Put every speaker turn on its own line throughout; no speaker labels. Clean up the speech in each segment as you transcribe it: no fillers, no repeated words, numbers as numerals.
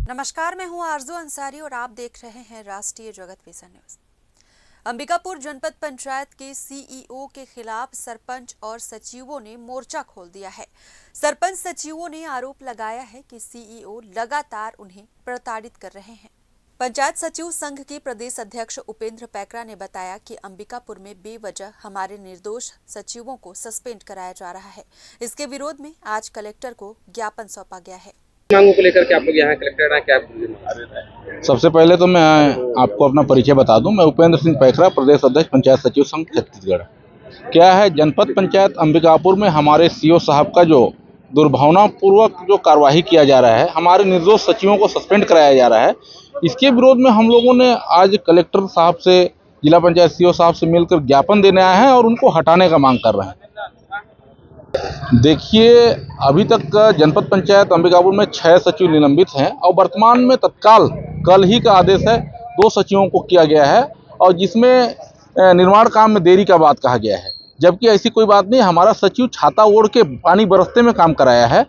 नमस्कार, मैं हूं आरजू अंसारी और आप देख रहे हैं राष्ट्रीय जगत विजन न्यूज। अंबिकापुर जनपद पंचायत के सीईओ के खिलाफ सरपंच और सचिवों ने मोर्चा खोल दिया है। सरपंच सचिवों ने आरोप लगाया है कि सीईओ लगातार उन्हें प्रताड़ित कर रहे हैं। पंचायत सचिव संघ के प्रदेश अध्यक्ष उपेंद्र पैकरा ने बताया कि अंबिकापुर में बेवजह हमारे निर्दोष सचिवों को सस्पेंड कराया जा रहा है। इसके विरोध में आज कलेक्टर को ज्ञापन सौंपा गया है।
मांगों को लेकर के आप लोग यहाँ कलेक्टर आए, क्या?
सबसे पहले तो मैं आपको अपना परिचय बता दूं। मैं उपेंद्र सिंह पैकरा, प्रदेश अध्यक्ष पंचायत सचिव संघ छत्तीसगढ़। क्या है, जनपद पंचायत अंबिकापुर में हमारे सीओ साहब का जो दुर्भावनापूर्वक जो कार्यवाही किया जा रहा है, हमारे निर्दोष सचिवों को सस्पेंड कराया जा रहा है, इसके विरोध में हम लोगों ने आज कलेक्टर साहब से, जिला पंचायत सीओ साहब से मिलकर ज्ञापन देने आए हैं और उनको हटाने का मांग कर रहे हैं। देखिए, अभी तक जनपद पंचायत अंबिकापुर में 6 सचिव निलंबित हैं और वर्तमान में तत्काल कल ही का आदेश है 2 सचिवों को किया गया है, और जिसमें निर्माण काम में देरी का बात कहा गया है, जबकि ऐसी कोई बात नहीं। हमारा सचिव छाता ओढ़ के पानी बरसते में काम कराया है।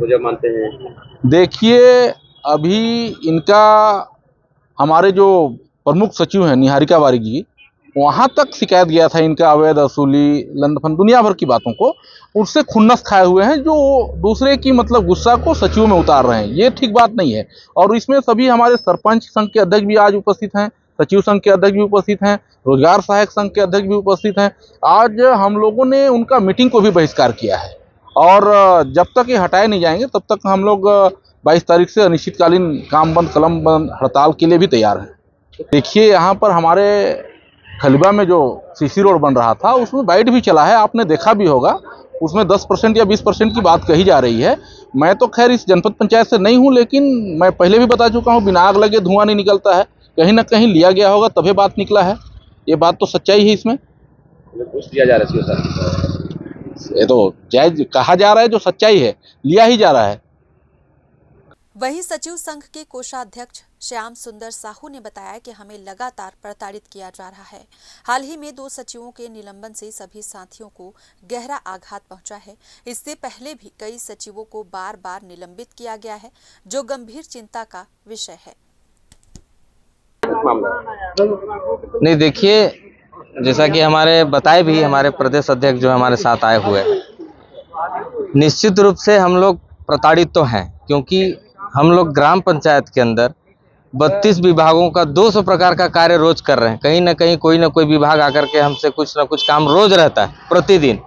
मुझे मानते हैं।
देखिए, अभी इनका, हमारे जो प्रमुख सचिव हैं निहारिका बारिक जी, वहाँ तक शिकायत गया था इनका अवैध वसूली, लंदफन, दुनिया भर की बातों को। उससे खुन्नस खाए हुए हैं, जो दूसरे की मतलब गुस्सा को सचिवों में उतार रहे हैं। ये ठीक बात नहीं है। और इसमें सभी हमारे सरपंच संघ के अध्यक्ष भी आज उपस्थित हैं, सचिव संघ के अध्यक्ष भी उपस्थित हैं, रोजगार सहायक संघ के अध्यक्ष भी उपस्थित हैं। आज हम लोगों ने उनका मीटिंग को भी बहिष्कार किया है, और जब तक ये हटाए नहीं जाएंगे तब तक हम लोग 22 तारीख से अनिश्चितकालीन काम बंद, कलम बंद हड़ताल के लिए भी तैयार हैं। देखिए, यहाँ पर हमारे खलीबा में जो सीसी रोड बन रहा था, उसमें बाइट भी चला है, आपने देखा भी होगा। उसमें 10% या 20% की बात कही जा रही है। मैं तो खैर इस जनपद पंचायत से नहीं हूं, लेकिन मैं पहले भी बता चुका हूं, बिना आग लगे धुआं नहीं निकलता है। कहीं ना कहीं लिया गया होगा तभी बात निकला है। ये बात तो सच्चाई है। इसमें
घूस दिया जा रहा है,
ये तो जायज कहा जा रहा है, जो सच्चाई है, लिया ही जा रहा है।
वहीं सचिव संघ के कोषाध्यक्ष श्याम सुंदर साहू ने बताया कि हमें लगातार प्रताड़ित किया जा रहा है। हाल ही में 2 सचिवों के निलंबन से सभी साथियों को गहरा आघात पहुंचा है। इससे पहले भी कई सचिवों को बार बार निलंबित किया गया है, जो गंभीर चिंता का विषय है।
नहीं, देखिए, जैसा कि हमारे बताए भी, हमारे प्रदेश अध्यक्ष जो हमारे साथ आए हुए हैं, निश्चित रूप से हम लोग प्रताड़ित तो हैं, क्योंकि हम लोग ग्राम पंचायत के अंदर 32 विभागों का 200 प्रकार का कार्य रोज कर रहे हैं। कहीं ना कहीं कोई ना कोई विभाग आकर के हमसे कुछ ना कुछ काम रोज रहता है, प्रतिदिन।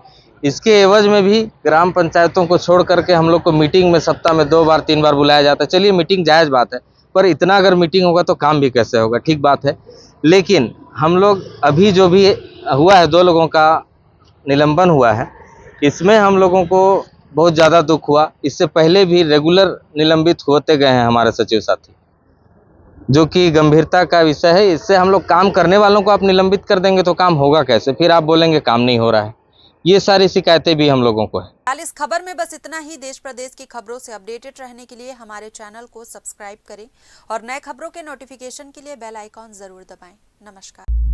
इसके एवज में भी ग्राम पंचायतों को छोड़ करके हम लोग को मीटिंग में सप्ताह में 2 बार 3 बार बुलाया जाता है। चलिए, मीटिंग जायज़ बात है, पर इतना अगर मीटिंग होगा तो काम भी कैसे होगा? ठीक बात है। लेकिन हम लोग अभी जो भी हुआ है, 2 लोगों का निलंबन हुआ है, इसमें हम लोगों को बहुत ज़्यादा दुख हुआ। इससे पहले भी रेगुलर निलंबित होते गए हैं हमारे सचिव साथी, जो कि गंभीरता का विषय है। इससे हम लोग काम करने वालों को आप निलंबित कर देंगे तो काम होगा कैसे? फिर आप बोलेंगे काम नहीं हो रहा है। ये सारी शिकायतें भी हम लोगों को है।
इस खबर में बस इतना ही। देश प्रदेश की खबरों से अपडेटेड रहने के लिए हमारे चैनल को सब्सक्राइब करें और नए खबरों के नोटिफिकेशन के लिए बेल आइकॉन जरूर दबाएं। नमस्कार।